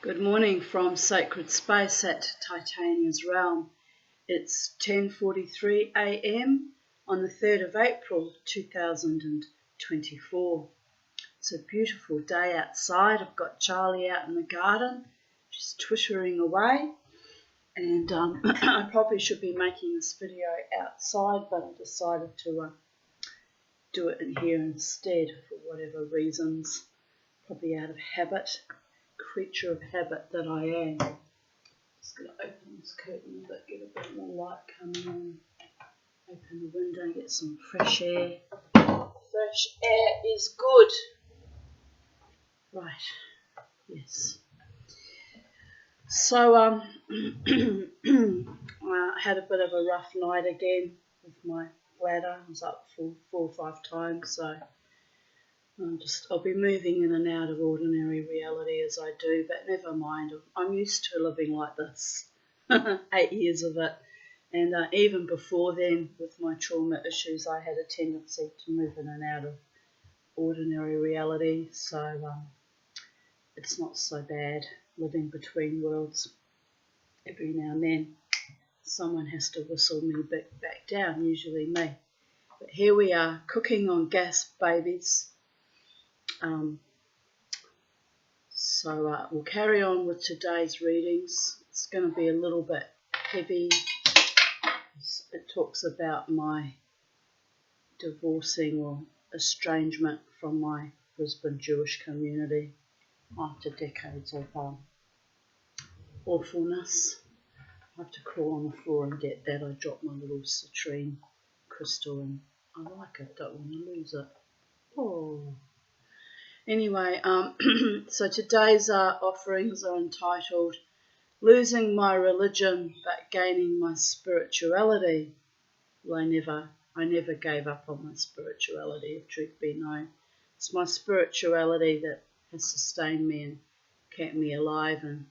Good morning from Sacred Space at Titania's Realm. It's 10:43 a.m. on the 3rd of April 2024. It's a beautiful day outside. I've got Charlie out in the garden. She's twittering away. And I probably should be making this video outside, but I decided to do it in here instead for whatever reasons. Probably out of habit. Creature of habit that I am. Just going to open this curtain a bit, get a bit more light coming in. Open the window, get some fresh air. Fresh air is good. Right, yes. So I had a bit of a rough night again with my bladder. I was up for 4 or 5 times, so I'll be moving in and out of ordinary reality as I do, but never mind. I'm used to living like this. 8 years of it. And even before then, with my trauma issues, I had a tendency to move in and out of ordinary reality. So it's not so bad living between worlds. Every now and then, someone has to whistle me back down, usually me. But here we are, cooking on gas, babies. So we'll carry on with today's readings. It's going to be a little bit heavy. It talks about my divorcing or estrangement from my Brisbane Jewish community after decades of awfulness. I have to crawl on the floor and get that. I dropped my little citrine crystal and I like it, don't want to lose it. Oh. Anyway, so today's offerings are entitled Losing My Religion but Gaining My Spirituality. Well, I never gave up on my spirituality, if truth be known. It's my spirituality that has sustained me and kept me alive in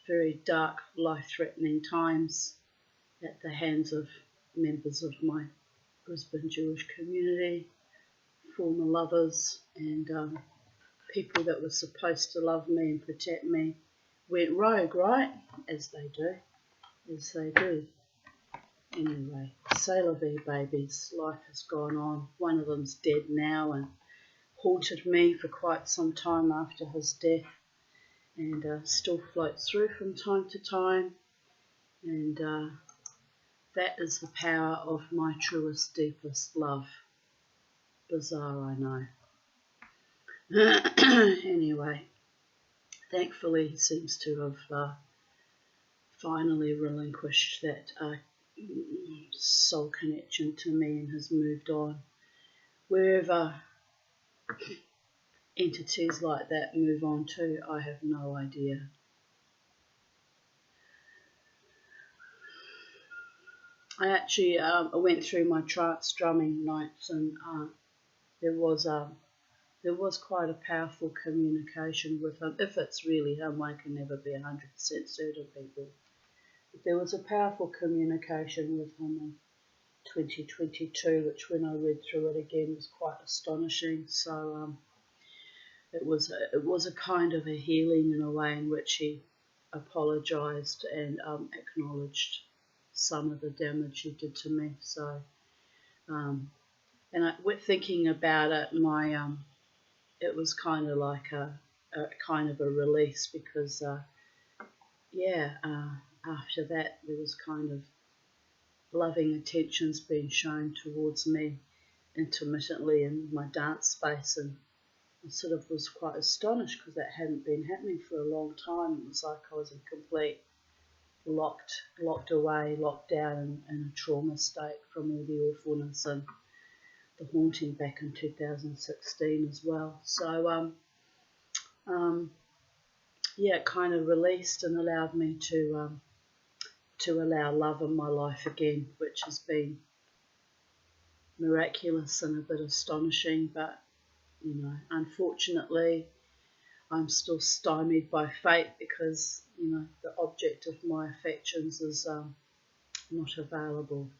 very dark, life-threatening times at the hands of members of my Brisbane Jewish community, former lovers, and people that were supposed to love me and protect me went rogue, right? As they do. Anyway, c'est la vie, babies. Life has gone on. One of them's dead now and haunted me for quite some time after his death, and still floats through from time to time. And that is the power of my truest, deepest love. Bizarre, I know. Anyway, thankfully he seems to have finally relinquished that soul connection to me and has moved on. Wherever entities like that move on to, I have no idea. I actually went through my trance drumming nights, and there was quite a powerful communication with him. If it's really him, one can never be 100% certain, people. But there was a powerful communication with him in 2022, which when I read through it again was quite astonishing. So it was a kind of a healing in a way in which he apologised and acknowledged some of the damage he did to me. So and thinking about it, it was kind of like a kind of a release, because after that there was kind of loving attentions being shown towards me intermittently in my dance space, and I sort of was quite astonished because that hadn't been happening for a long time. It was like I was in complete locked away, locked down in a trauma state from all the awfulness and the haunting back in 2016 as well. So it kind of released and allowed me to allow love in my life again, which has been miraculous and a bit astonishing. But unfortunately I'm still stymied by fate, because the object of my affections is not available.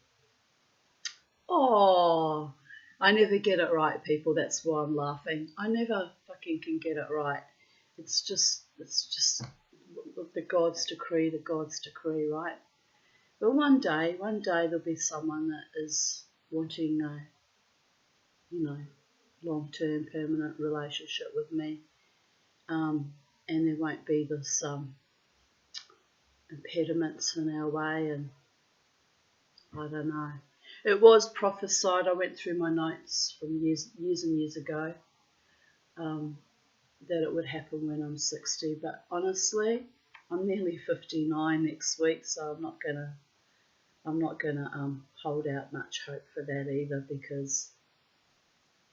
Oh, I never get it right, people. That's why I'm laughing. I never fucking can get it right. It's just the God's decree, right? But one day there'll be someone that is wanting a, long-term, permanent relationship with me, and there won't be this impediments in our way, and I don't know. It was prophesied. I went through my notes from years and years ago, that it would happen when I'm 60. But honestly, I'm nearly 59 next week, so I'm not gonna hold out much hope for that either, because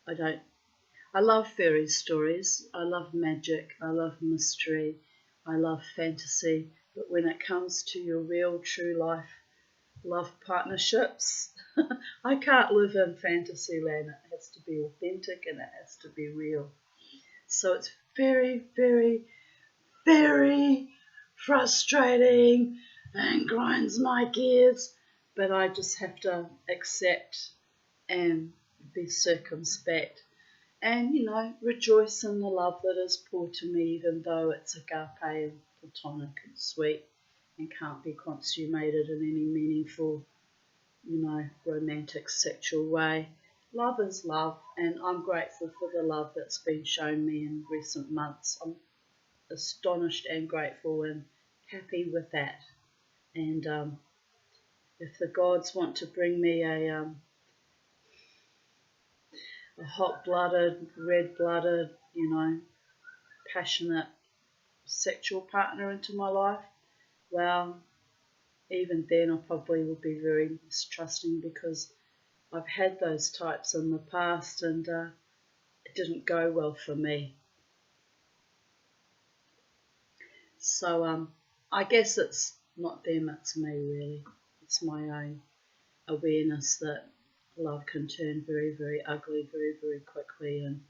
I love fairy stories, I love magic, I love mystery, I love fantasy, but when it comes to your real, true life love partnerships, I can't live in fantasy land. It has to be authentic and it has to be real. So it's very, very, very frustrating and grinds my gears, but I just have to accept and be circumspect and, rejoice in the love that is poured to me, even though it's agape and platonic and sweet and can't be consummated in any meaningful, romantic, sexual way. Love is love, and I'm grateful for the love that's been shown me in recent months. I'm astonished and grateful and happy with that. And if the gods want to bring me a hot-blooded, red-blooded, passionate sexual partner into my life, well, even then I probably will be very mistrusting, because I've had those types in the past and it didn't go well for me. So I guess it's not them, it's me really. It's my own awareness that love can turn very, very ugly very, very quickly, and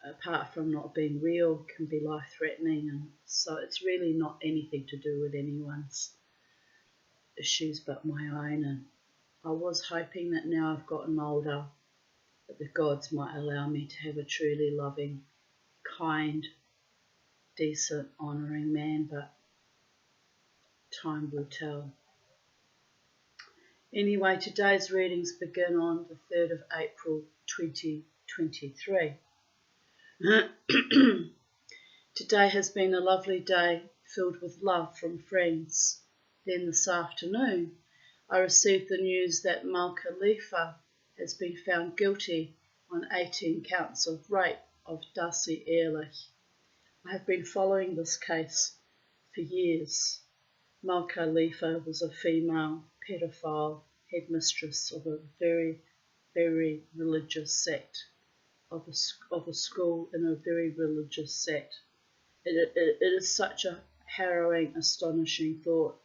apart from not being real, can be life-threatening. And so it's really not anything to do with anyone's issues but my own. And I was hoping that now I've gotten older, that the gods might allow me to have a truly loving, kind, decent, honouring man, but time will tell. Anyway, today's readings begin on the 3rd of April 2023. Today has been a lovely day filled with love from friends. Then this afternoon I received the news that Mal Khalifa has been found guilty on 18 counts of rape of Darcy Ehrlich. I have been following this case for years. Mal Khalifa was a female pedophile headmistress of a very, very religious sect, of a school in a very religious sect. It is such a harrowing, astonishing thought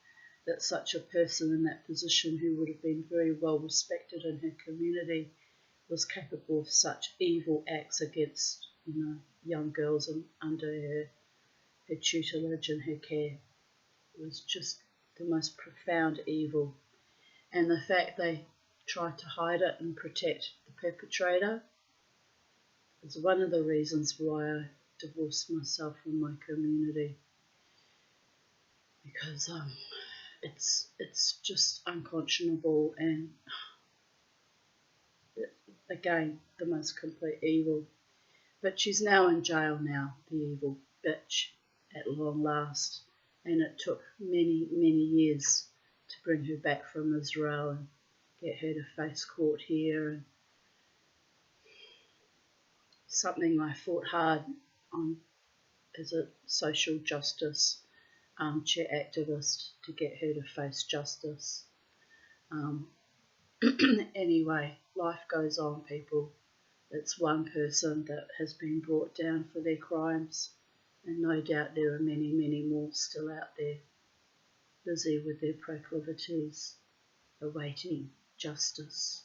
that such a person in that position, who would have been very well respected in her community, was capable of such evil acts against, young girls under her tutelage and her care. It was just the most profound evil. And the fact they tried to hide it and protect the perpetrator is one of the reasons why I divorced myself from my community. Because it's just unconscionable, and again, the most complete evil. But she's now in jail now, the evil bitch, at long last. And it took many, many years to bring her back from Israel and get her to face court here. And something I fought hard on as a social justice armchair activist, to get her to face justice. Anyway, life goes on, people. It's one person that has been brought down for their crimes, and no doubt there are many, many more still out there, busy with their proclivities, awaiting justice.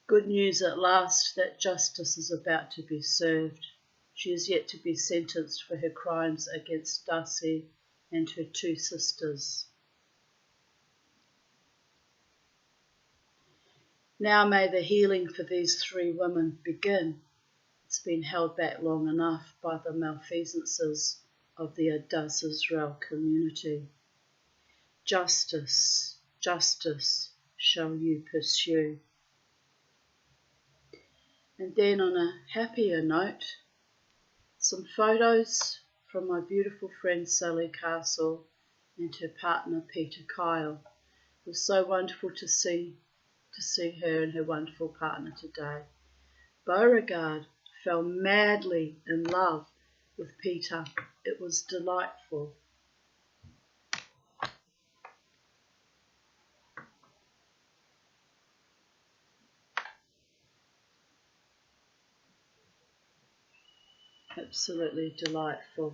Good news at last that justice is about to be served. She is yet to be sentenced for her crimes against Darcy and her 2 sisters. Now may the healing for these 3 women begin. It's been held back long enough by the malfeasances of the Adass Israel community. Justice, justice shall you pursue. And then on a happier note, some photos from my beautiful friend Sally Castle and her partner Peter Kyle. It was so wonderful to see her and her wonderful partner today. Beauregard fell madly in love with Peter. It was delightful. Absolutely delightful.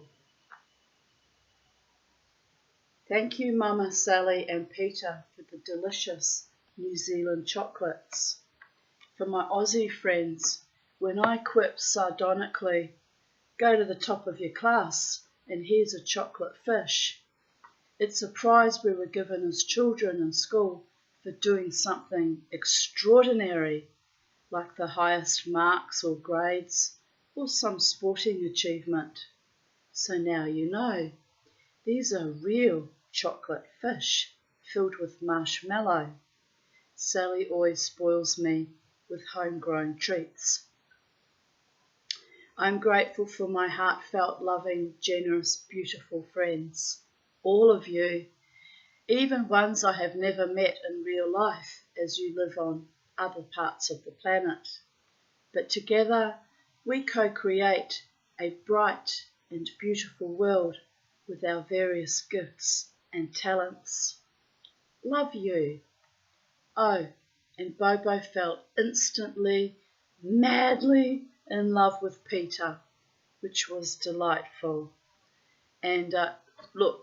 Thank you, Mama Sally and Peter, for the delicious New Zealand chocolates. For my Aussie friends, when I quip sardonically, go to the top of your class and here's a chocolate fish. It's a prize we were given as children in school for doing something extraordinary, like the highest marks or grades, or some sporting achievement. So now you know, these are real chocolate fish filled with marshmallow. Sally always spoils me with homegrown treats. I'm grateful for my heartfelt, loving, generous, beautiful friends. All of you, even ones I have never met in real life as you live on other parts of the planet. But together we co-create a bright and beautiful world with our various gifts and talents. Love you. Oh, and Bobo felt instantly, madly in love with Peter, which was delightful. And look,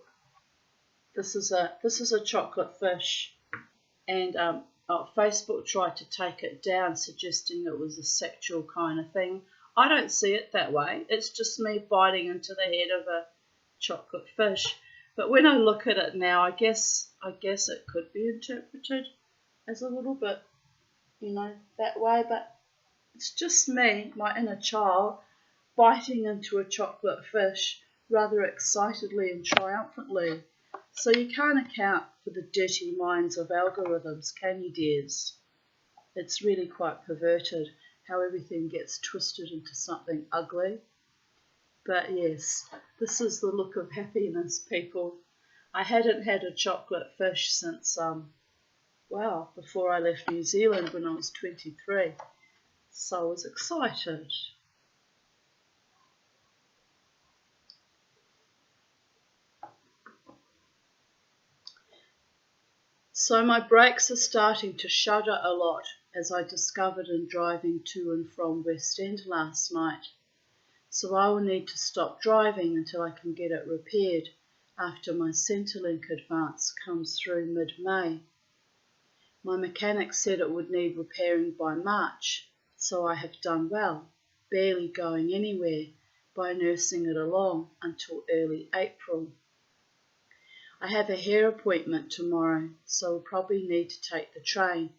this is a chocolate fish, and Facebook tried to take it down, suggesting it was a sexual kind of thing. I don't see it that way. It's just me biting into the head of a chocolate fish. But when I look at it now, I guess it could be interpreted as a little bit, that way. But it's just me, my inner child, biting into a chocolate fish rather excitedly and triumphantly. So you can't account for the dirty minds of algorithms, can you, dears? It's really quite perverted how everything gets twisted into something ugly. But yes, this is the look of happiness, people. I hadn't had a chocolate fish since, before I left New Zealand when I was 23. So I was excited. So my brakes are starting to shudder a lot, as I discovered in driving to and from West End last night. So I will need to stop driving until I can get it repaired after my Centrelink advance comes through mid-May. My mechanic said it would need repairing by March, so I have done well, barely going anywhere, by nursing it along until early April. I have a hair appointment tomorrow, so I'll probably need to take the train,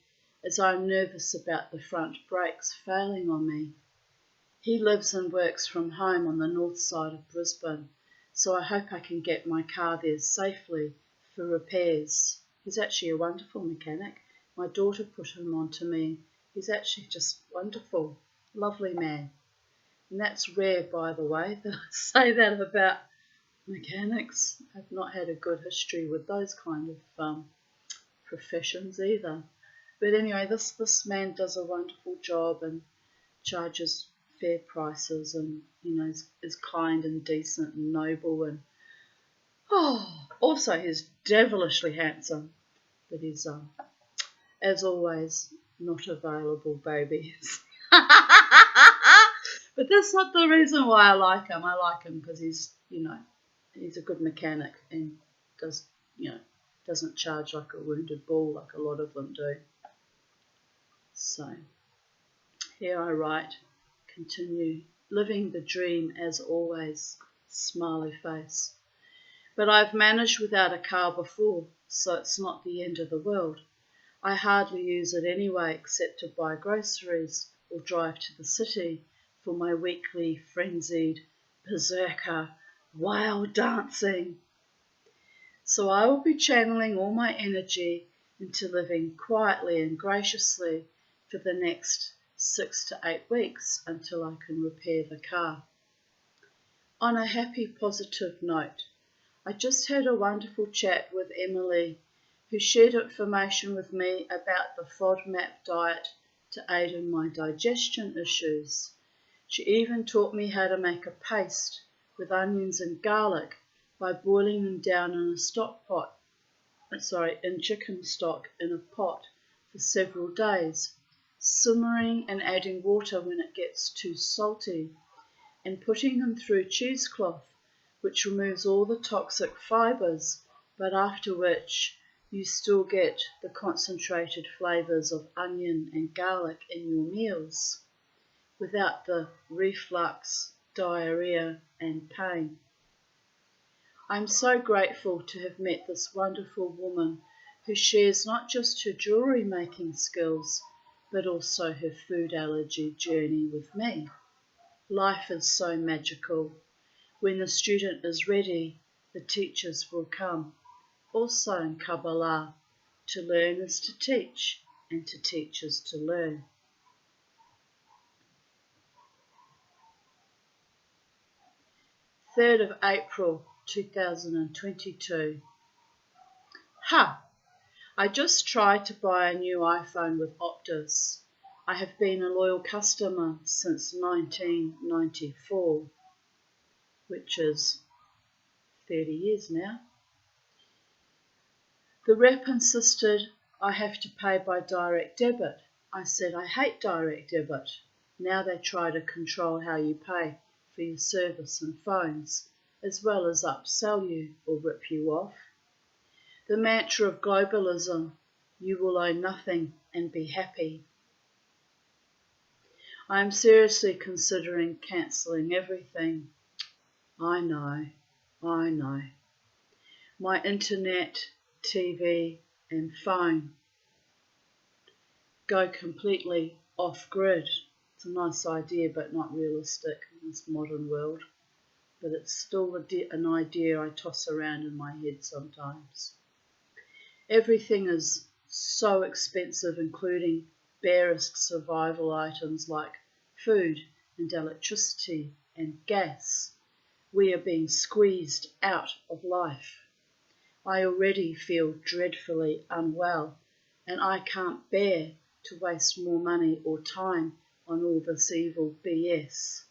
as I'm nervous about the front brakes failing on me. He lives and works from home on the north side of Brisbane, so I hope I can get my car there safely for repairs. He's actually a wonderful mechanic. My daughter put him on to me. He's actually just wonderful, lovely man. And that's rare, by the way, that I say that about mechanics. I've not had a good history with those kind of professions either. But anyway, this man does a wonderful job and charges fair prices, and is kind and decent and noble, and also he's devilishly handsome. But he's as always not available, babies. But that's not the reason why I like him. I like him because he's a good mechanic and doesn't charge like a wounded bull like a lot of them do. So here I write, continue living the dream as always, smiley face. But I've managed without a car before, so it's not the end of the world. I hardly use it anyway except to buy groceries or drive to the city for my weekly frenzied berserker wild dancing. So I will be channeling all my energy into living quietly and graciously for the next 6 to 8 weeks until I can repair the car. On a happy, positive note, I just had a wonderful chat with Emily, who shared information with me about the FODMAP diet to aid in my digestion issues. She even taught me how to make a paste with onions and garlic by boiling them down in in chicken stock in a pot for several days, simmering and adding water when it gets too salty, and putting them through cheesecloth, which removes all the toxic fibres, but after which you still get the concentrated flavours of onion and garlic in your meals, without the reflux, diarrhea and pain. I'm so grateful to have met this wonderful woman who shares not just her jewellery making skills, but also her food allergy journey with me. Life is so magical. When the student is ready, the teachers will come. Also in Kabbalah, to learn is to teach, and to teach is to learn. April 3rd, 2022. I just tried to buy a new iPhone with Optus. I have been a loyal customer since 1994, which is 30 years now. The rep insisted I have to pay by direct debit. I said I hate direct debit. Now they try to control how you pay for your service and phones, as well as upsell you or rip you off. The mantra of globalism, you will own nothing and be happy. I am seriously considering cancelling everything. I know. My internet, TV and phone go completely off-grid. It's a nice idea but not realistic in this modern world. But it's still an idea I toss around in my head sometimes. Everything is so expensive, including barest survival items like food and electricity and gas. We are being squeezed out of life. I already feel dreadfully unwell, and I can't bear to waste more money or time on all this evil BS.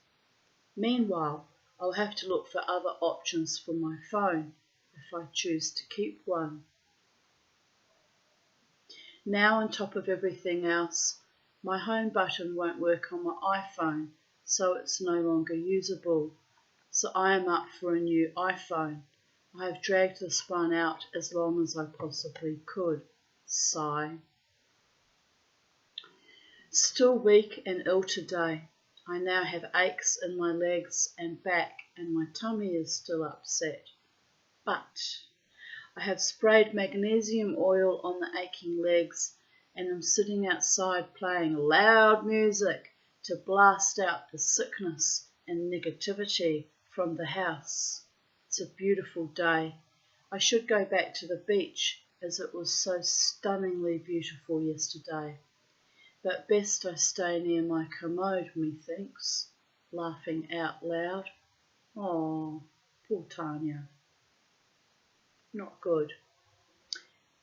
Meanwhile, I'll have to look for other options for my phone if I choose to keep one. Now, on top of everything else, my home button won't work on my iPhone, so it's no longer usable. So I am up for a new iPhone. I have dragged this one out as long as I possibly could. Sigh. Still weak and ill today. I now have aches in my legs and back, and my tummy is still upset. But I have sprayed magnesium oil on the aching legs and am sitting outside playing loud music to blast out the sickness and negativity from the house. It's a beautiful day. I should go back to the beach as it was so stunningly beautiful yesterday. But best I stay near my commode, methinks, laughing out loud. Oh, poor Tanya. Not good.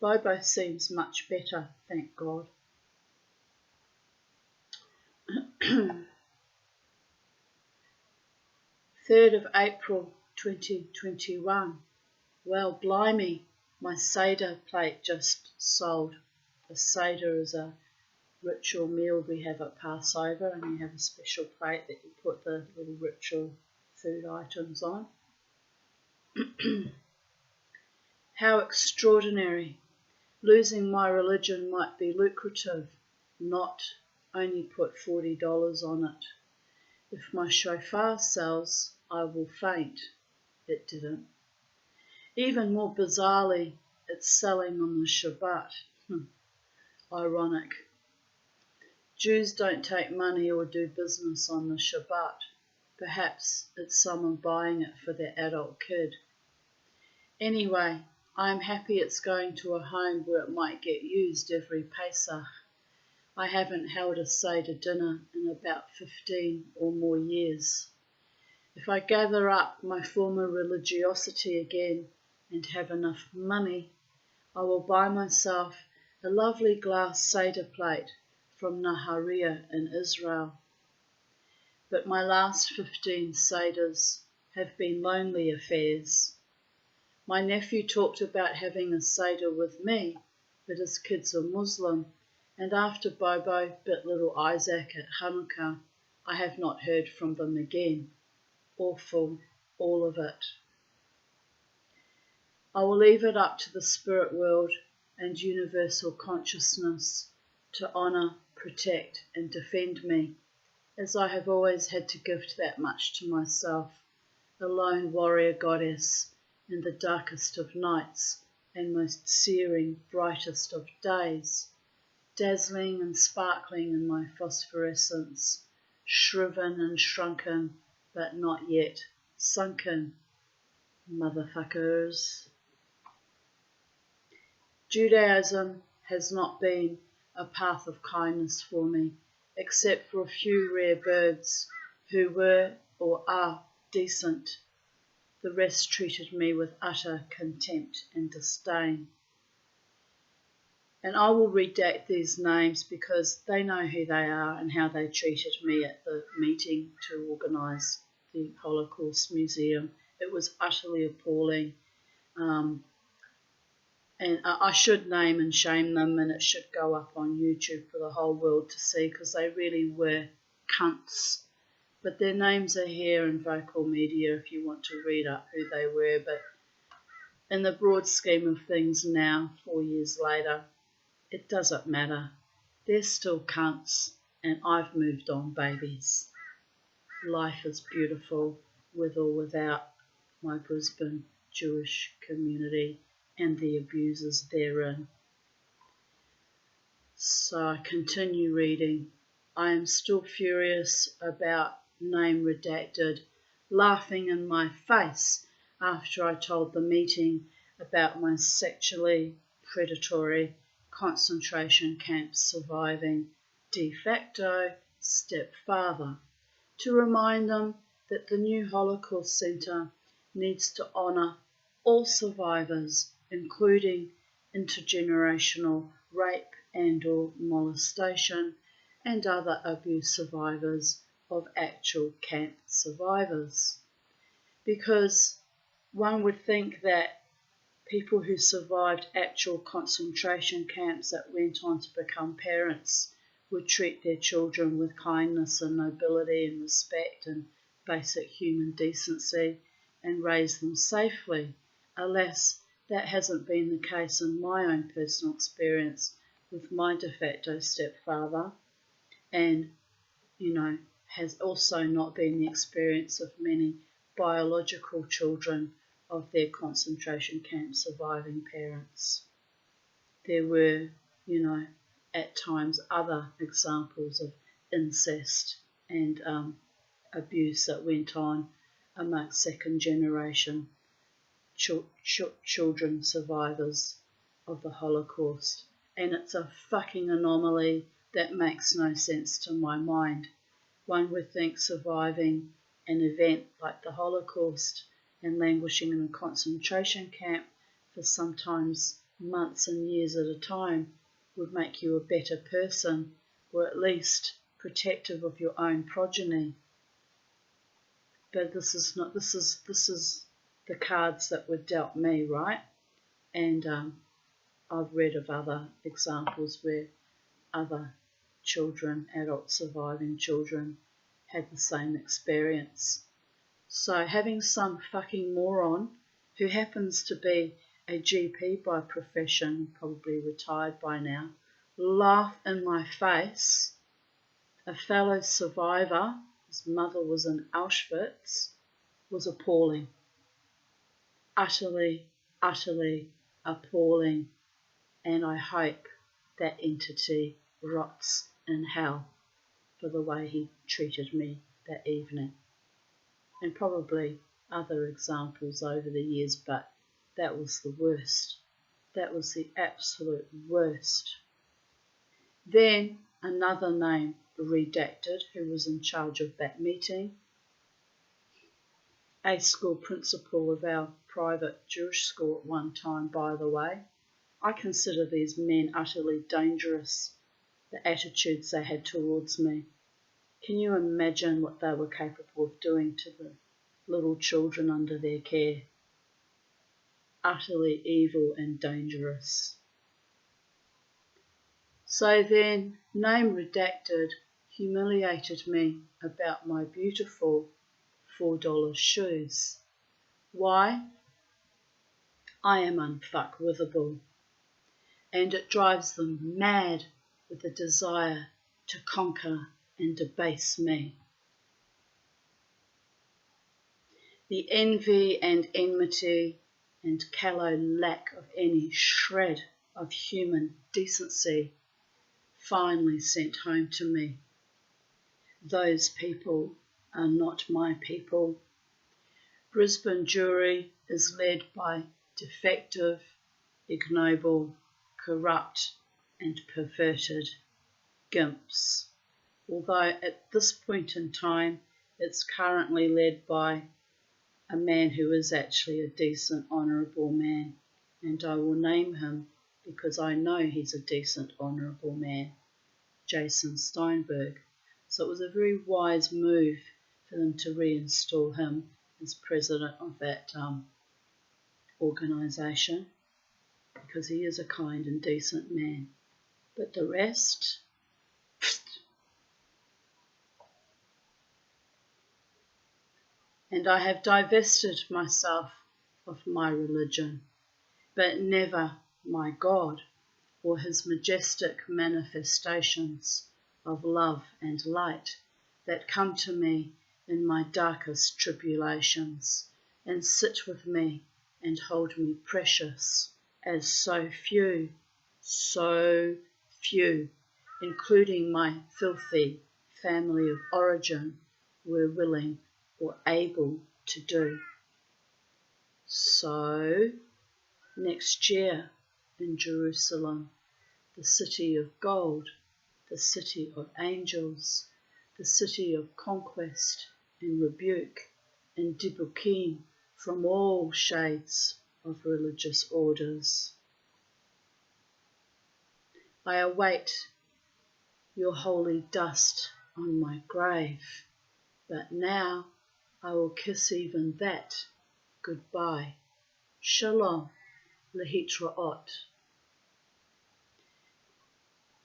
Bobo seems much better, thank God. 3rd April 2021. Well, blimey, my Seder plate just sold. A Seder is a ritual meal we have at Passover, and you have a special plate that you put the little ritual food items on. How extraordinary. Losing my religion might be lucrative, not only put $40 on it. If my shofar sells, I will faint. It didn't. Even more bizarrely, it's selling on the Shabbat. Ironic. Jews don't take money or do business on the Shabbat. Perhaps it's someone buying it for their adult kid. Anyway, I am happy it's going to a home where it might get used every Pesach. I haven't held a Seder dinner in about 15 or more years. If I gather up my former religiosity again and have enough money, I will buy myself a lovely glass Seder plate from Nahariya in Israel. But my last 15 Seders have been lonely affairs. My nephew talked about having a Seder with me, but his kids are Muslim, and after Bobo bit little Isaac at Hanukkah, I have not heard from them again. Awful, all of it. I will leave it up to the spirit world and universal consciousness to honour, protect and defend me, as I have always had to gift that much to myself, a lone warrior goddess in the darkest of nights and most searing, brightest of days, dazzling and sparkling in my phosphorescence, shriven and shrunken, but not yet sunken, motherfuckers. Judaism has not been a path of kindness for me, except for a few rare birds who were or are decent. The rest treated me with utter contempt and disdain. And I will redact these names because they know who they are and how they treated me at the meeting to organise the Holocaust Museum. It was utterly appalling. And I should name and shame them, and it should go up on YouTube for the whole world to see, because they really were cunts. But their names are here in Vocal Media if you want to read up who they were. But in the broad scheme of things now, 4 years later, it doesn't matter. They're still cunts, and I've moved on, babies. Life is beautiful, with or without my Brisbane Jewish community and the abusers therein. So I continue reading. I am still furious about name redacted, laughing in my face after I told the meeting about my sexually predatory concentration camp surviving de facto stepfather, to remind them that the new Holocaust Centre needs to honour all survivors, including intergenerational rape and or molestation and other abuse survivors of actual camp survivors. Because one would think that people who survived actual concentration camps that went on to become parents would treat their children with kindness and nobility and respect and basic human decency and raise them safely. Alas, that hasn't been the case in my own personal experience with my de facto stepfather, and, has also not been the experience of many biological children of their concentration camp surviving parents. There were, at times other examples of incest and abuse that went on amongst second generation children survivors of the Holocaust. And it's a fucking anomaly that makes no sense to my mind. One would think surviving an event like the Holocaust and languishing in a concentration camp for sometimes months and years at a time would make you a better person, or at least protective of your own progeny. But this is the cards that were dealt me, right? And I've read of other examples where other children, adult surviving children, had the same experience. So having some fucking moron who happens to be a GP by profession, probably retired by now, laugh in my face, a fellow survivor, his mother was in Auschwitz, was appalling. Utterly, utterly appalling. And I hope that entity rots in hell for the way he treated me that evening. And probably other examples over the years, but that was the worst. That was the absolute worst. Then another name redacted who was in charge of that meeting, a school principal of our private Jewish school at one time, by the way. I consider these men utterly dangerous, the attitudes they had towards me. Can you imagine what they were capable of doing to the little children under their care? Utterly evil and dangerous. So then, name redacted humiliated me about my beautiful $4 shoes. Why? I am unfuckwithable, and it drives them mad with the desire to conquer and debase me. The envy and enmity and callow lack of any shred of human decency finally sent home to me. Those people are not my people. Brisbane Jewry is led by defective, ignoble, corrupt and perverted gimps, although at this point in time it's currently led by a man who is actually a decent, honourable man, and I will name him because I know he's a decent, honourable man, Jason Steinberg. So it was a very wise move for them to reinstall him as president of that organisation, because he is a kind and decent man. But the rest, and I have divested myself of my religion, but never my God or his majestic manifestations of love and light that come to me in my darkest tribulations and sit with me and hold me precious, as so few, including my filthy family of origin, were willing or able to do. So, next year in Jerusalem, the city of gold, the city of angels, the city of conquest and rebuke and dibukim from all shades of religious orders. I await your holy dust on my grave, but now I will kiss even that goodbye. Shalom, lehitraot.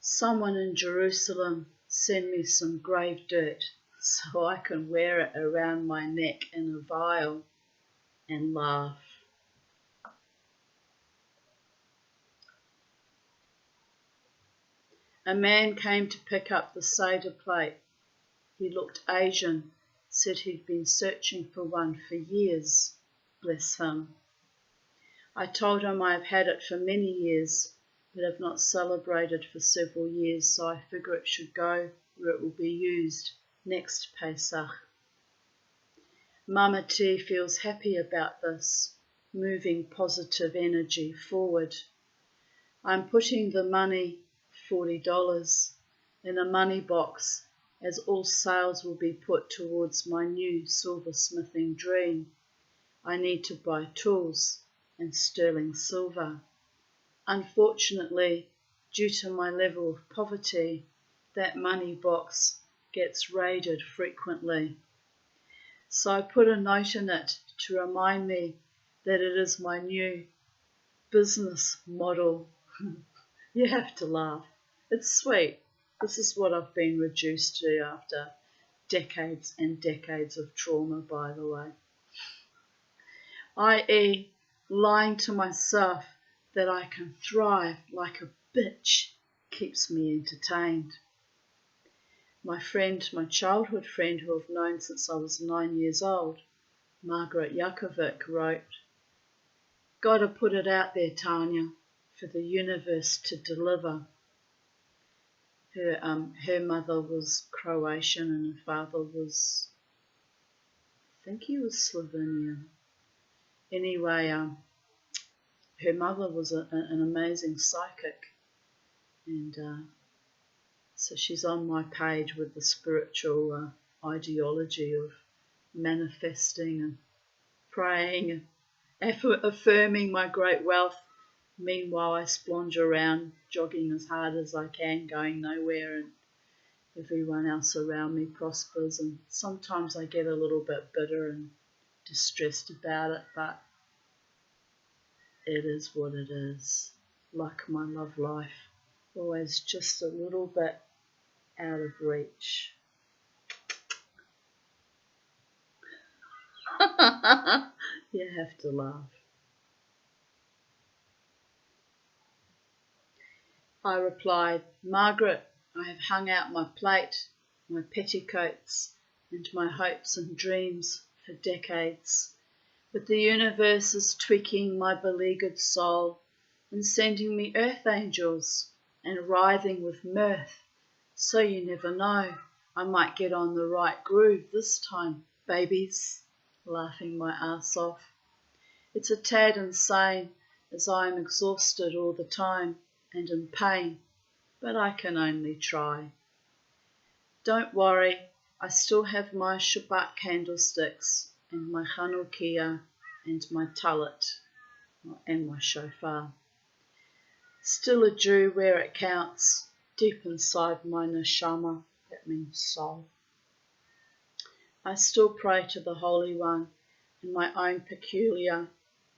Someone in Jerusalem send me some grave dirt so I can wear it around my neck in a vial and laugh. A man came to pick up the Seder plate. He looked Asian, said he'd been searching for one for years. Bless him. I told him I've had it for many years, but have not celebrated for several years, so I figure it should go where it will be used next Pesach. Mama T feels happy about this, moving positive energy forward. I'm putting the money, $40, in a money box, as all sales will be put towards my new silversmithing dream. I need to buy tools and sterling silver. Unfortunately, due to my level of poverty, that money box gets raided frequently. So I put a note in it to remind me that it is my new business model. You have to laugh. It's sweet. This is what I've been reduced to after decades and decades of trauma, by the way. i.e., lying to myself that I can thrive like a bitch keeps me entertained. My friend, my childhood friend who I've known since I was 9 years old, Margaret Yakovic, wrote, "Gotta put it out there, Tanya, for the universe to deliver." Her mother was Croatian and her father was, I think he was Slovenian. Anyway, her mother was an amazing psychic, and so she's on my page with the spiritual ideology of manifesting and praying and affirming my great wealth. Meanwhile, I splonge around, jogging as hard as I can, going nowhere, and everyone else around me prospers. And sometimes I get a little bit bitter and distressed about it, but it is what it is. Like my love life, always just a little bit out of reach. You have to laugh. I replied, Margaret, I have hung out my plate, my petticoats, and my hopes and dreams for decades. But the universe is tweaking my beleaguered soul and sending me earth angels and writhing with mirth. So you never know, I might get on the right groove this time, babies, laughing my arse off. It's a tad insane, as I am exhausted all the time and in pain, but I can only try. Don't worry, I still have my Shabbat candlesticks and my Chanukiah and my Talit and my shofar. Still a Jew where it counts, deep inside my neshama, that means soul. I still pray to the Holy One in my own peculiar,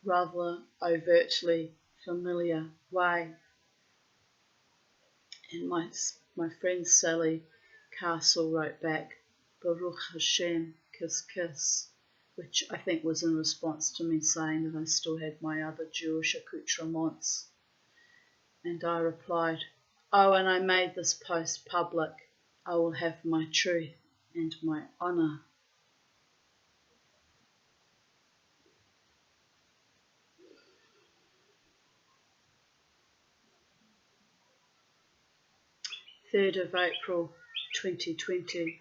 rather overtly familiar way. And my friend Sally Castle wrote back, Baruch Hashem, kiss kiss, which I think was in response to me saying that I still had my other Jewish accoutrements. And I replied, oh, and I made this post public. I will have my truth and my honour. April 3rd, 2020,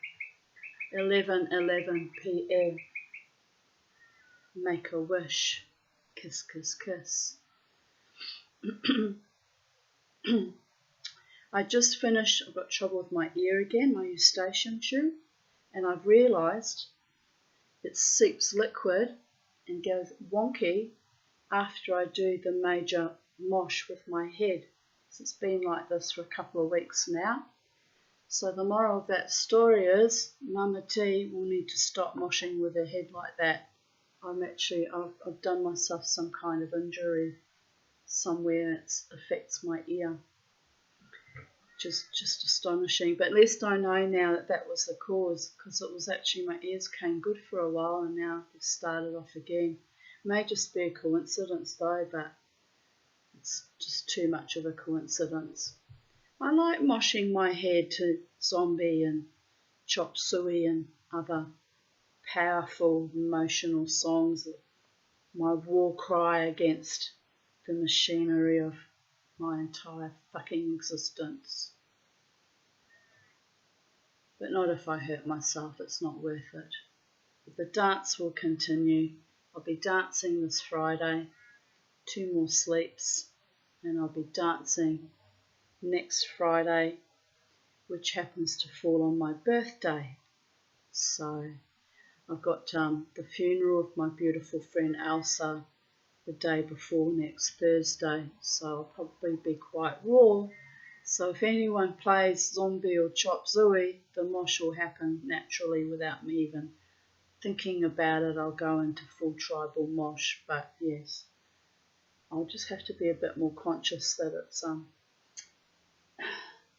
11:11 p.m. Make a wish, kiss, kiss, kiss. I just finished, I've got trouble with my ear again, my eustachian tube, and I've realised it seeps liquid and goes wonky after I do the major mosh with my head. So it's been like this for a couple of weeks now. So the moral of that story is Mama T will need to stop moshing with her head like that. I've done myself some kind of injury somewhere. It affects my ear. Just astonishing. But at least I know now that was the cause, because it was actually my ears came good for a while and now they've started off again. It may just be a coincidence though, but it's just too much of a coincidence. I like moshing my head to Zombie and Chop Suey and other powerful emotional songs, my war cry against the machinery of my entire fucking existence. But not if I hurt myself, it's not worth it. But the dance will continue. I'll be dancing this Friday, 2 more sleeps, and I'll be dancing next Friday, which happens to fall on my birthday. So I've got the funeral of my beautiful friend Elsa the day before next Thursday, so I'll probably be quite raw. So if anyone plays Zombie or Chop Suey, the mosh will happen naturally without me even thinking about it. I'll go into full tribal mosh, but yes, I'll just have to be a bit more conscious that it's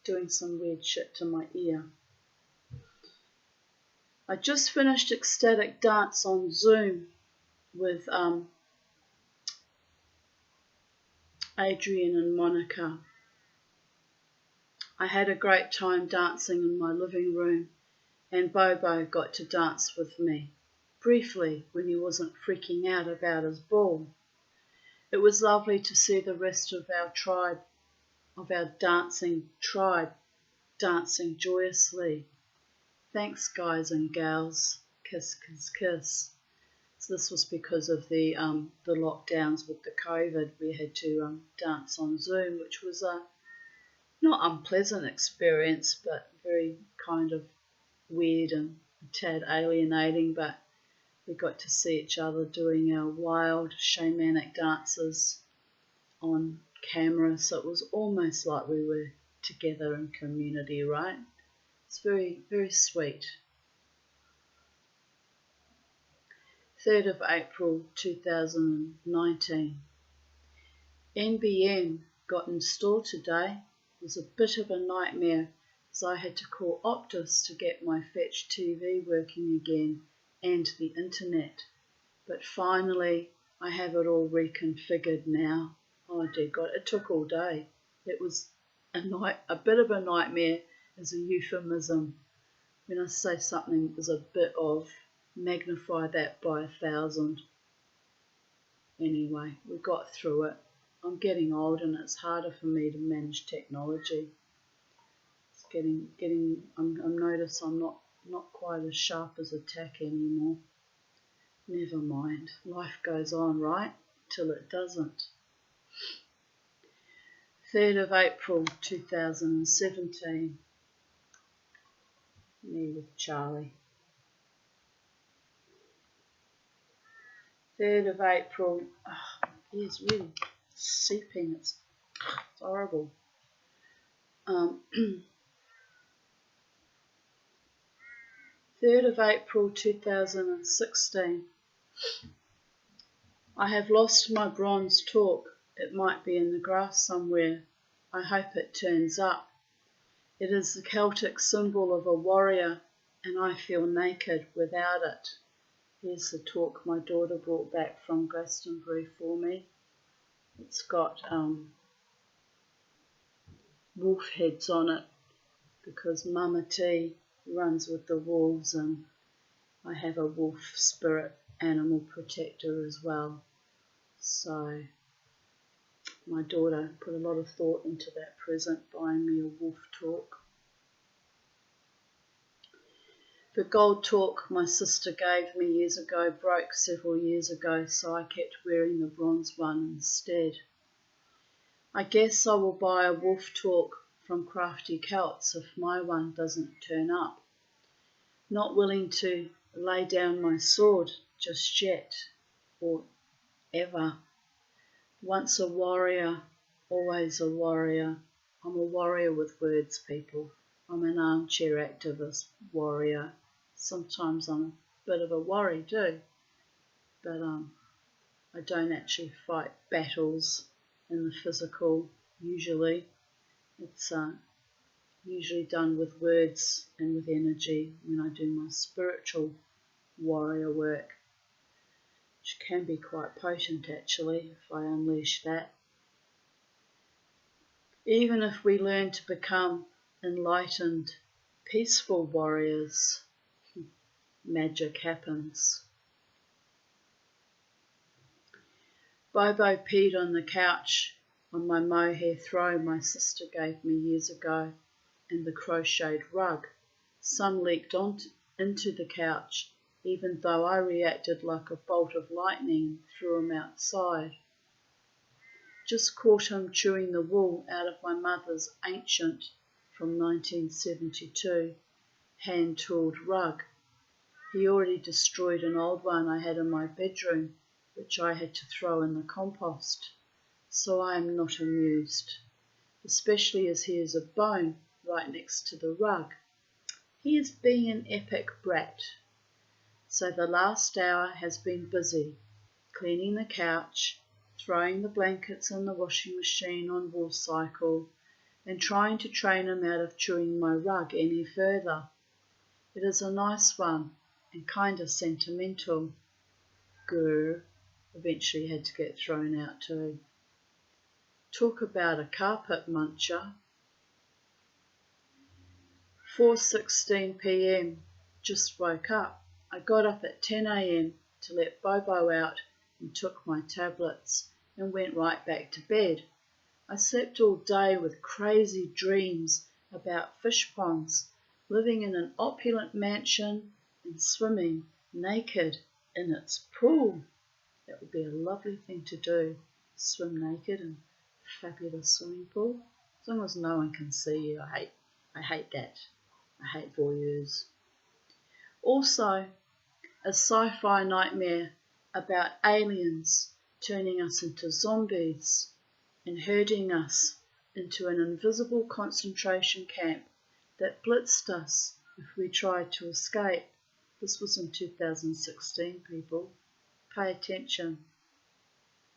doing some weird shit to my ear. I just finished Ecstatic Dance on Zoom with Adrian and Monica. I had a great time dancing in my living room, and Bobo got to dance with me, briefly when he wasn't freaking out about his ball. It was lovely to see the rest of our tribe, of our dancing tribe, dancing joyously. Thanks, guys and gals. Kiss, kiss, kiss. So this was because of the lockdowns with the COVID. We had to dance on Zoom, which was a not unpleasant experience, but very kind of weird and a tad alienating. But we got to see each other doing our wild shamanic dances on camera, so it was almost like we were together in community, right? It's very, very sweet. 3rd of April 2019. NBN got installed today. It was a bit of a nightmare as I had to call Optus to get my Fetch TV working again and the internet. But finally I have it all reconfigured now. Oh dear God, it took all day. It was a bit of a nightmare is a euphemism. When I say something is a bit of, magnify that by 1,000. Anyway, we got through it. I'm getting old and it's harder for me to manage technology. It's I'm noticed I'm not quite as sharp as a tack anymore. Never mind, life goes on, right? Till it doesn't. 3rd of April 2017. Me with Charlie. 3rd of April. Oh, it's really seeping. It's horrible. 3rd of April 2016. I have lost my bronze torque. It might be in the grass somewhere. I hope it turns up. It is the Celtic symbol of a warrior, and I feel naked without it. Here's the torque my daughter brought back from Glastonbury for me. It's got wolf heads on it because Mama T runs with the wolves, and I have a wolf spirit animal protector as well. So my daughter put a lot of thought into that present, buying me a wolf torque. The gold torque my sister gave me years ago broke several years ago, so I kept wearing the bronze one instead. I guess I will buy a wolf torque from Crafty Celts if my one doesn't turn up. Not willing to lay down my sword just yet, or ever. Once a warrior, always a warrior. I'm a warrior with words, people. I'm an armchair activist warrior. Sometimes I'm a bit of a worry too, but I don't actually fight battles in the physical usually. It's usually done with words and with energy when I do my spiritual warrior work, which can be quite potent actually if I unleash that. Even if we learn to become enlightened, peaceful warriors, magic happens. Bobo peed on the couch on my mohair throw my sister gave me years ago, and the crocheted rug. Some leaked into the couch, even though I reacted like a bolt of lightning, threw him outside. Just caught him chewing the wool out of my mother's ancient, from 1972, hand-tooled rug. He already destroyed an old one I had in my bedroom, which I had to throw in the compost. So I am not amused, especially as he is a bone right next to the rug. He is being an epic brat. So the last hour has been busy, cleaning the couch, throwing the blankets in the washing machine on wool cycle, and trying to train him out of chewing my rug any further. It is a nice one and kind of sentimental. Grr, eventually had to get thrown out too. Talk about a carpet muncher. 4:16 p.m. Just woke up. I got up at 10 a.m. to let Bobo out and took my tablets and went right back to bed. I slept all day with crazy dreams about fish ponds, living in an opulent mansion and swimming naked in its pool. That would be a lovely thing to do, swim naked in a fabulous swimming pool. As long as no one can see you. I hate that. I hate voyeurs. Also, a sci-fi nightmare about aliens turning us into zombies and herding us into an invisible concentration camp that blitzed us if we tried to escape. This was in 2016, people. Pay attention.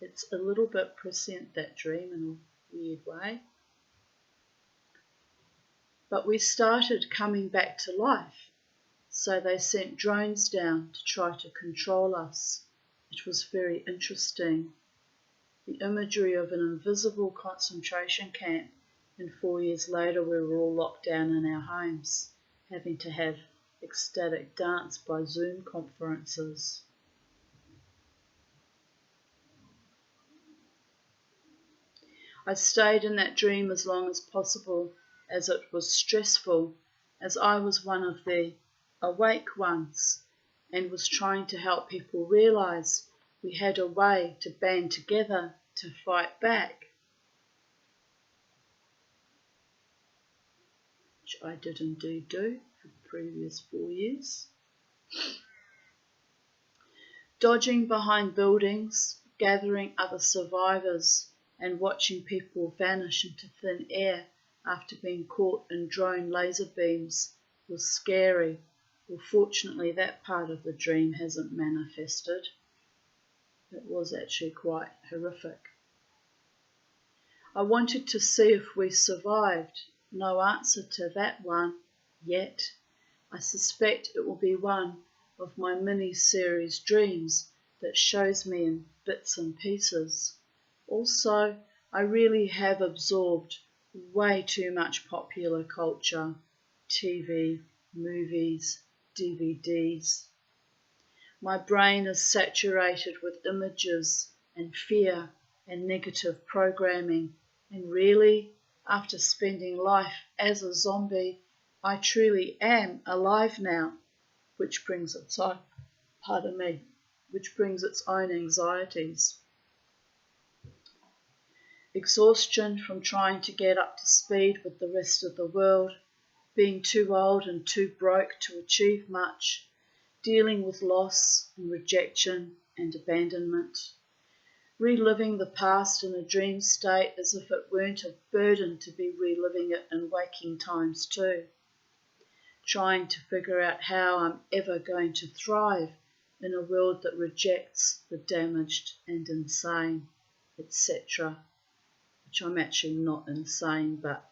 It's a little bit prescient, that dream, in a weird way. But we started coming back to life, so they sent drones down to try to control us. It was very interesting. The imagery of an invisible concentration camp, and 4 years later we were all locked down in our homes, having to have ecstatic dance by Zoom conferences. I stayed in that dream as long as possible, as it was stressful, as I was one of the awake ones and was trying to help people realise we had a way to band together to fight back, which I did indeed do for the previous 4 years. Dodging behind buildings, gathering other survivors, and watching people vanish into thin air after being caught in drone laser beams was scary. Well, fortunately, that part of the dream hasn't manifested. It was actually quite horrific. I wanted to see if we survived. No answer to that one yet. I suspect it will be one of my mini-series dreams that shows me in bits and pieces. Also, I really have absorbed way too much popular culture, TV, movies, DVDs. My brain is saturated with images and fear and negative programming, and really, after spending life as a zombie, I truly am alive now, which brings its own, which brings its own anxieties. Exhaustion from trying to get up to speed with the rest of the world, being too old and too broke to achieve much, dealing with loss and rejection and abandonment, reliving the past in a dream state as if it weren't a burden to be reliving it in waking times too, trying to figure out how I'm ever going to thrive in a world that rejects the damaged and insane, etc. Which I'm actually not insane, but,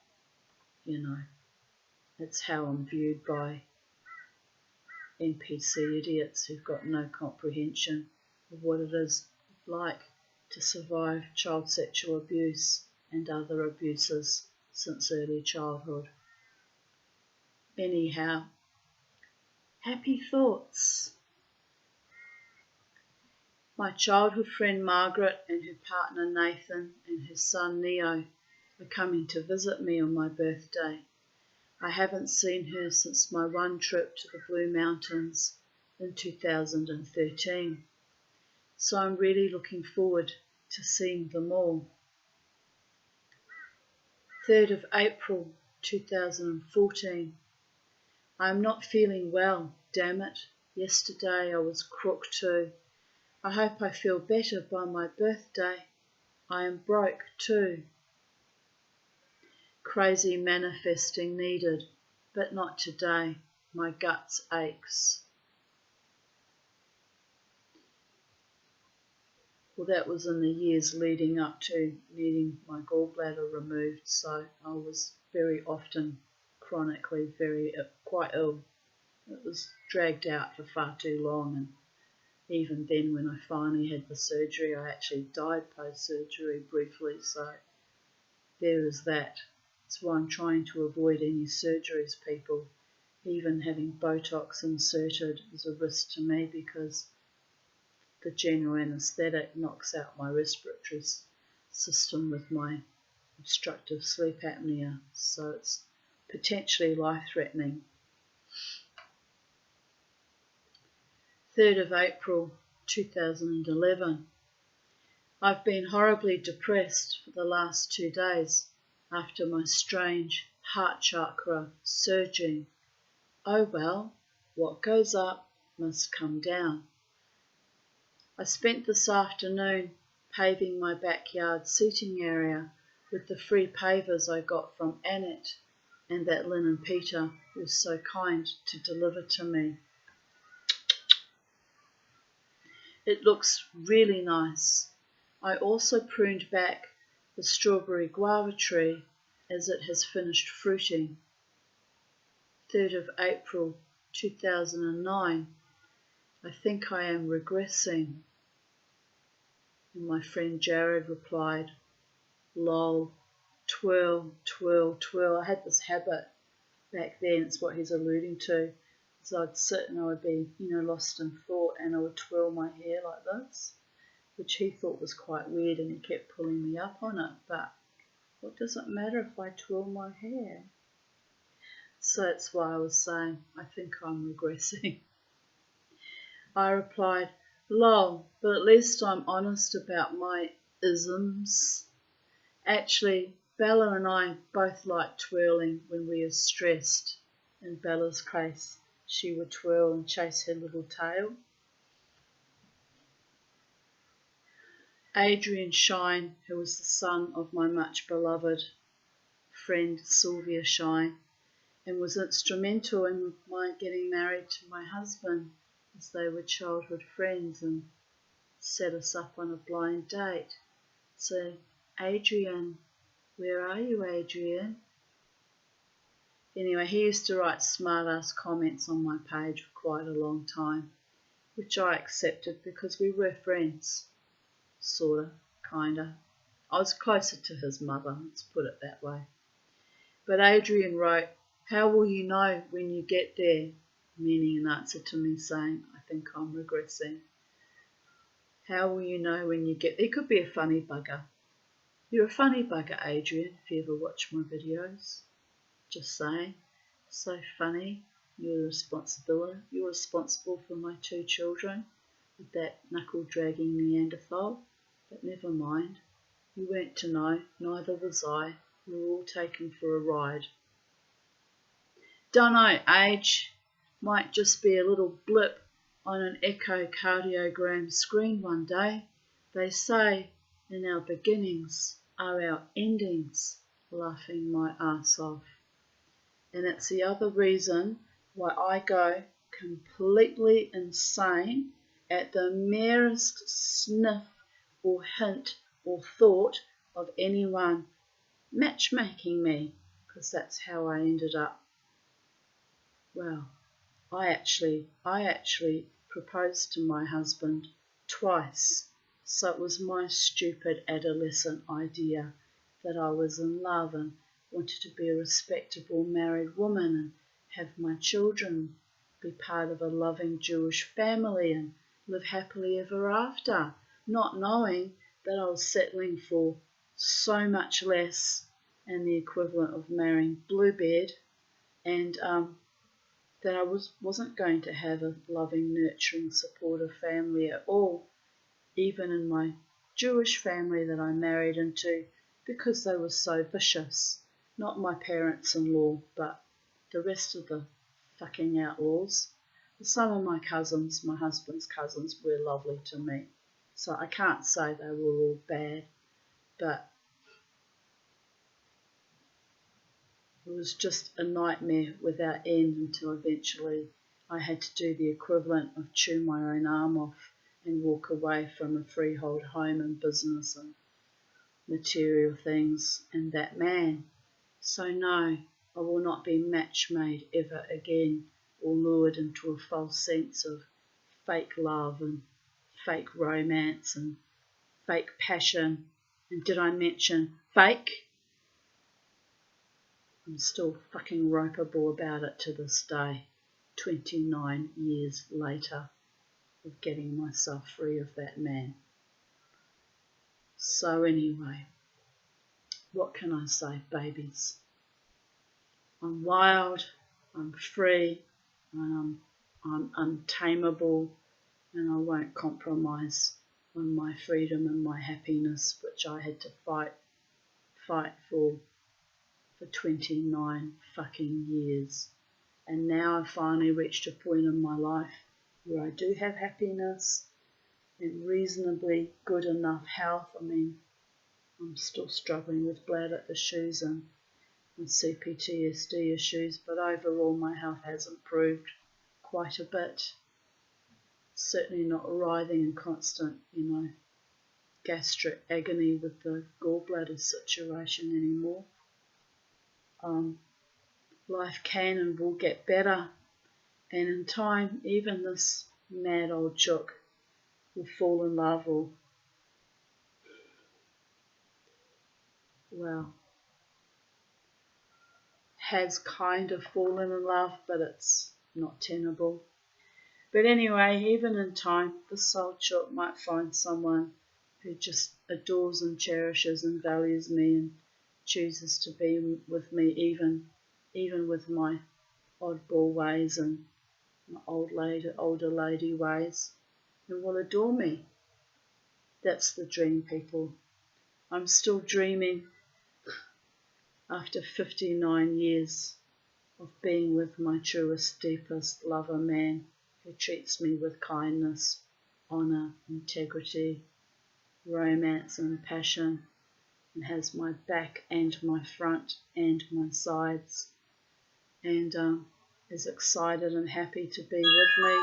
it's how I'm viewed by NPC idiots who've got no comprehension of what it is like to survive child sexual abuse and other abuses since early childhood. Anyhow, happy thoughts. My childhood friend Margaret and her partner Nathan and her son Neo are coming to visit me on my birthday. I haven't seen her since my one trip to the Blue Mountains in 2013, so I'm really looking forward to seeing them all. 3rd of April 2014. I am not feeling well, damn it. Yesterday I was crook too. I hope I feel better by my birthday. I am broke too. Crazy manifesting needed, but not today. My guts aches. Well, that was in the years leading up to needing my gallbladder removed, so I was very often chronically quite ill. It was dragged out for far too long, and even then when I finally had the surgery, I actually died post-surgery briefly, so there is that. That's why I'm trying to avoid any surgeries, people. Even having Botox inserted is a risk to me because the general anaesthetic knocks out my respiratory system with my obstructive sleep apnea, so it's potentially life-threatening. 3rd of April 2011. I've been horribly depressed for the last 2 days after my strange heart chakra surging. Oh well, what goes up must come down. I spent this afternoon paving my backyard seating area with the free pavers I got from Annette and that Lynn and Peter was so kind to deliver to me. It looks really nice. I also pruned back the strawberry guava tree as it has finished fruiting. 3rd of April 2009. I think I am regressing. And my friend Jared replied, lol, twirl, twirl, twirl. I had this habit back then, it's what he's alluding to. So I'd sit and I would be, lost in thought and I would twirl my hair like this, which he thought was quite weird and he kept pulling me up on it. But what does it matter if I twirl my hair? So that's why I was saying, I think I'm regressing. I replied, lol, but at least I'm honest about my isms. Actually, Bella and I both like twirling when we are stressed. In Bella's case, she would twirl and chase her little tail. Adrian Shine, who was the son of my much beloved friend Sylvia Shine, and was instrumental in my getting married to my husband, as they were childhood friends and set us up on a blind date. So, Adrian, where are you, Adrian? Anyway, he used to write smart-ass comments on my page for quite a long time, which I accepted because we were friends. Sorta, kinda. I was closer to his mother, let's put it that way. But Adrian wrote, how will you know when you get there? Meaning an answer to me saying, I think I'm regressing. How will you know when you get there? He could be a funny bugger. You're a funny bugger, Adrian, if you ever watch my videos. Just saying. So funny. You're responsible for my 2 children with that knuckle-dragging Neanderthal. But never mind. You weren't to know, neither was I. We were all taken for a ride. Dunno, age. Might just be a little blip on an echocardiogram screen one day. They say, in our beginnings are our endings, laughing my ass off. And it's the other reason why I go completely insane at the merest sniff or hint or thought of anyone matchmaking me, because that's how I ended up. Well, I actually proposed to my husband twice, so it was my stupid adolescent idea that I was in love and wanted to be a respectable married woman and have my children, be part of a loving Jewish family and live happily ever after, not knowing that I was settling for so much less and the equivalent of marrying Bluebeard, and that I wasn't going to have a loving, nurturing, supportive family at all, even in my Jewish family that I married into, because they were so vicious. Not my parents-in-law, but the rest of the fucking outlaws. Some of my cousins, my husband's cousins, were lovely to me. So I can't say they were all bad, but it was just a nightmare without end until eventually I had to do the equivalent of chew my own arm off and walk away from a freehold home and business and material things and that man. So no, I will not be match-made ever again or lured into a false sense of fake love and fake romance and fake passion. And did I mention fake? I'm still fucking ropeable about it to this day, 29 years later, of getting myself free of that man. So anyway, what can I say, babies? I'm wild, I'm free, and I'm untamable, and I won't compromise on my freedom and my happiness, which I had to fight for 29 fucking years. And now I've finally reached a point in my life where I do have happiness and reasonably good enough health. I mean, I'm still struggling with bladder issues and CPTSD issues, but overall my health has improved quite a bit. Certainly not writhing in constant, gastric agony with the gallbladder situation anymore. Life can and will get better, and in time, even this mad old chook will fall in love, or, well, has kind of fallen in love, but it's not tenable. But anyway, even in time, the soul chook might find someone who just adores and cherishes and values me and chooses to be with me even with my oddball ways and my older lady ways, and will adore me. That's the dream, people. I'm still dreaming after 59 years of being with my truest, deepest lover man who treats me with kindness, honour, integrity, romance and passion, and has my back and my front and my sides, and is excited and happy to be with me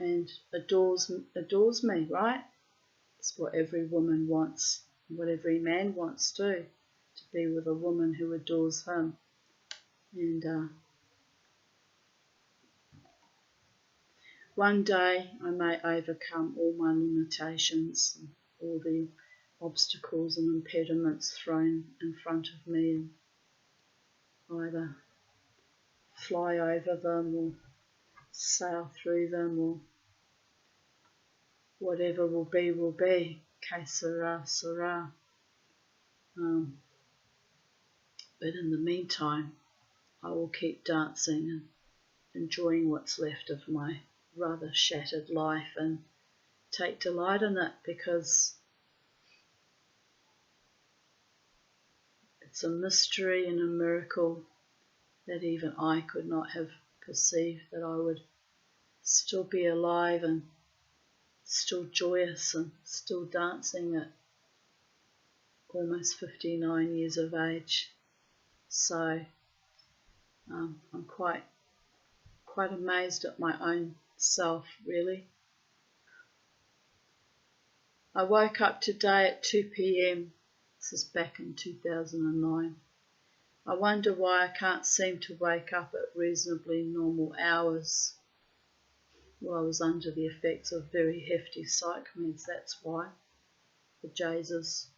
and adores me, right? It's what every woman wants, what every man wants too, to be with a woman who adores him. And one day I may overcome all my limitations, and all the obstacles and impediments thrown in front of me, and either fly over them or sail through them, or whatever will be, que sera, sera. But in the meantime, I will keep dancing and enjoying what's left of my rather shattered life and take delight in it, because it's a mystery and a miracle that even I could not have perceived, that I would still be alive and still joyous and still dancing at almost 59 years of age. So I'm quite amazed at my own self, really. I woke up today at 2 p.m. This is back in 2009. I wonder why I can't seem to wake up at reasonably normal hours. Well, I was under the effects of very hefty psych meds, that's why. For Jesus.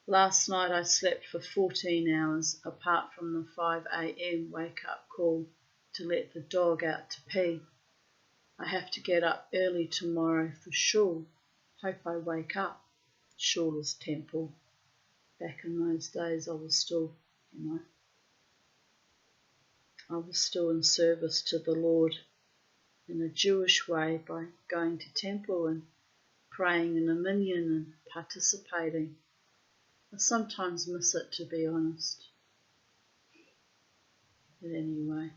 Last night I slept for 14 hours, apart from the 5 a.m. wake-up call to let the dog out to pee. I have to get up early tomorrow for shul. Hope I wake up. Shul is temple. Back in those days I was still, I was still in service to the Lord in a Jewish way by going to temple and praying in a minyan and participating. I sometimes miss it, to be honest. But anyway,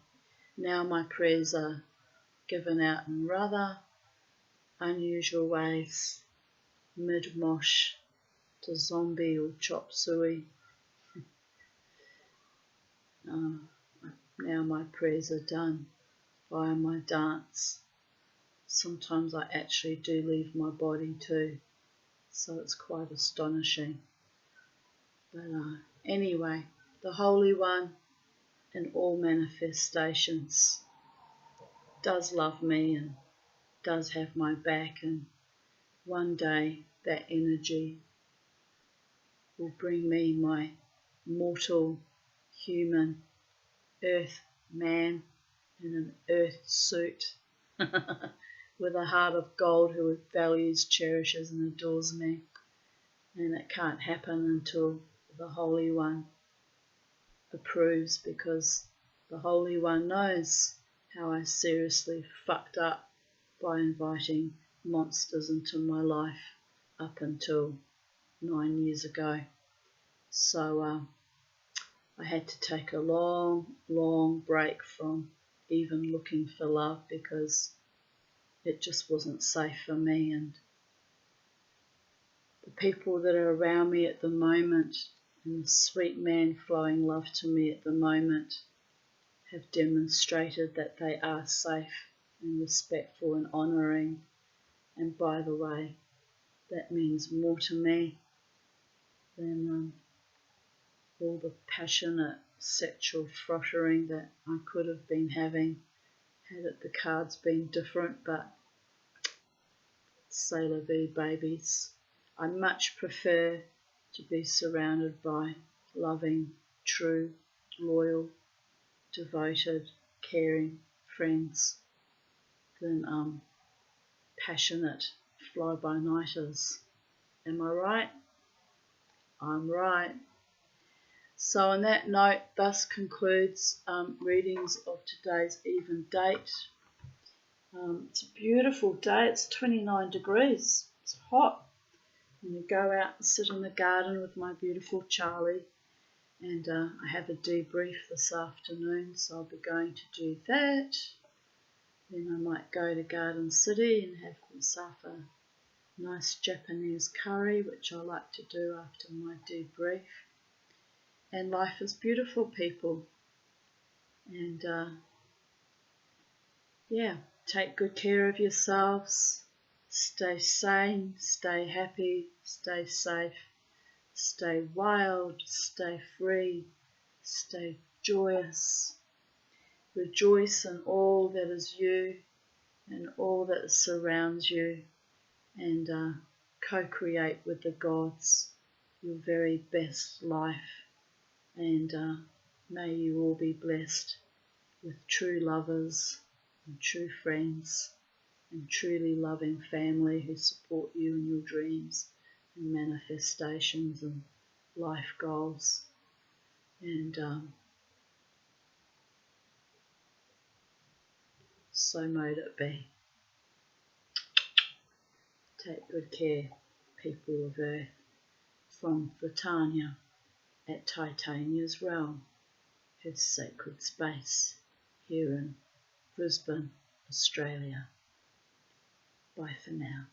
now my prayers are given out in rather unusual ways, mid-mosh to zombie or chop suey. Now my prayers are done via my dance. Sometimes I actually do leave my body too, so it's quite astonishing. But anyway, the Holy One in all manifestations does love me and does have my back, and one day that energy will bring me my mortal human earth man in an earth suit with a heart of gold, who values, cherishes and adores me. And it can't happen until the Holy One approves, because the Holy One knows how I seriously fucked up by inviting monsters into my life up until 9 years ago. So I had to take a long break from even looking for love, because it just wasn't safe for me. And the people that are around me at the moment, and the sweet man flowing love to me at the moment, have demonstrated that they are safe and respectful and honouring. And by the way, that means more to me than all the passionate sexual frottering that I could have been having had it the cards been different. But c'est la vie, babies. I much prefer to be surrounded by loving, true, loyal, devoted, caring friends than passionate fly-by-nighters. Am I right? I'm right. So on that note, thus concludes readings of today's even date. It's a beautiful day. It's 29 degrees. It's hot. I'm going to go out and sit in the garden with my beautiful Charlie, and I have a debrief this afternoon, so I'll be going to do that. Then I might go to Garden City and have myself a nice Japanese curry, which I like to do after my debrief. And life is beautiful, people. And take good care of yourselves. Stay sane, stay happy, stay safe, stay wild, stay free, stay joyous. Rejoice in all that is you and all that surrounds you, and co-create with the gods your very best life. And may you all be blessed with true lovers and true friends and truly loving family who support you in your dreams and manifestations and life goals. And so mote it be. Take good care, people of Earth. From Britannia at Titania's realm, her sacred space, here in Brisbane, Australia. Bye for now.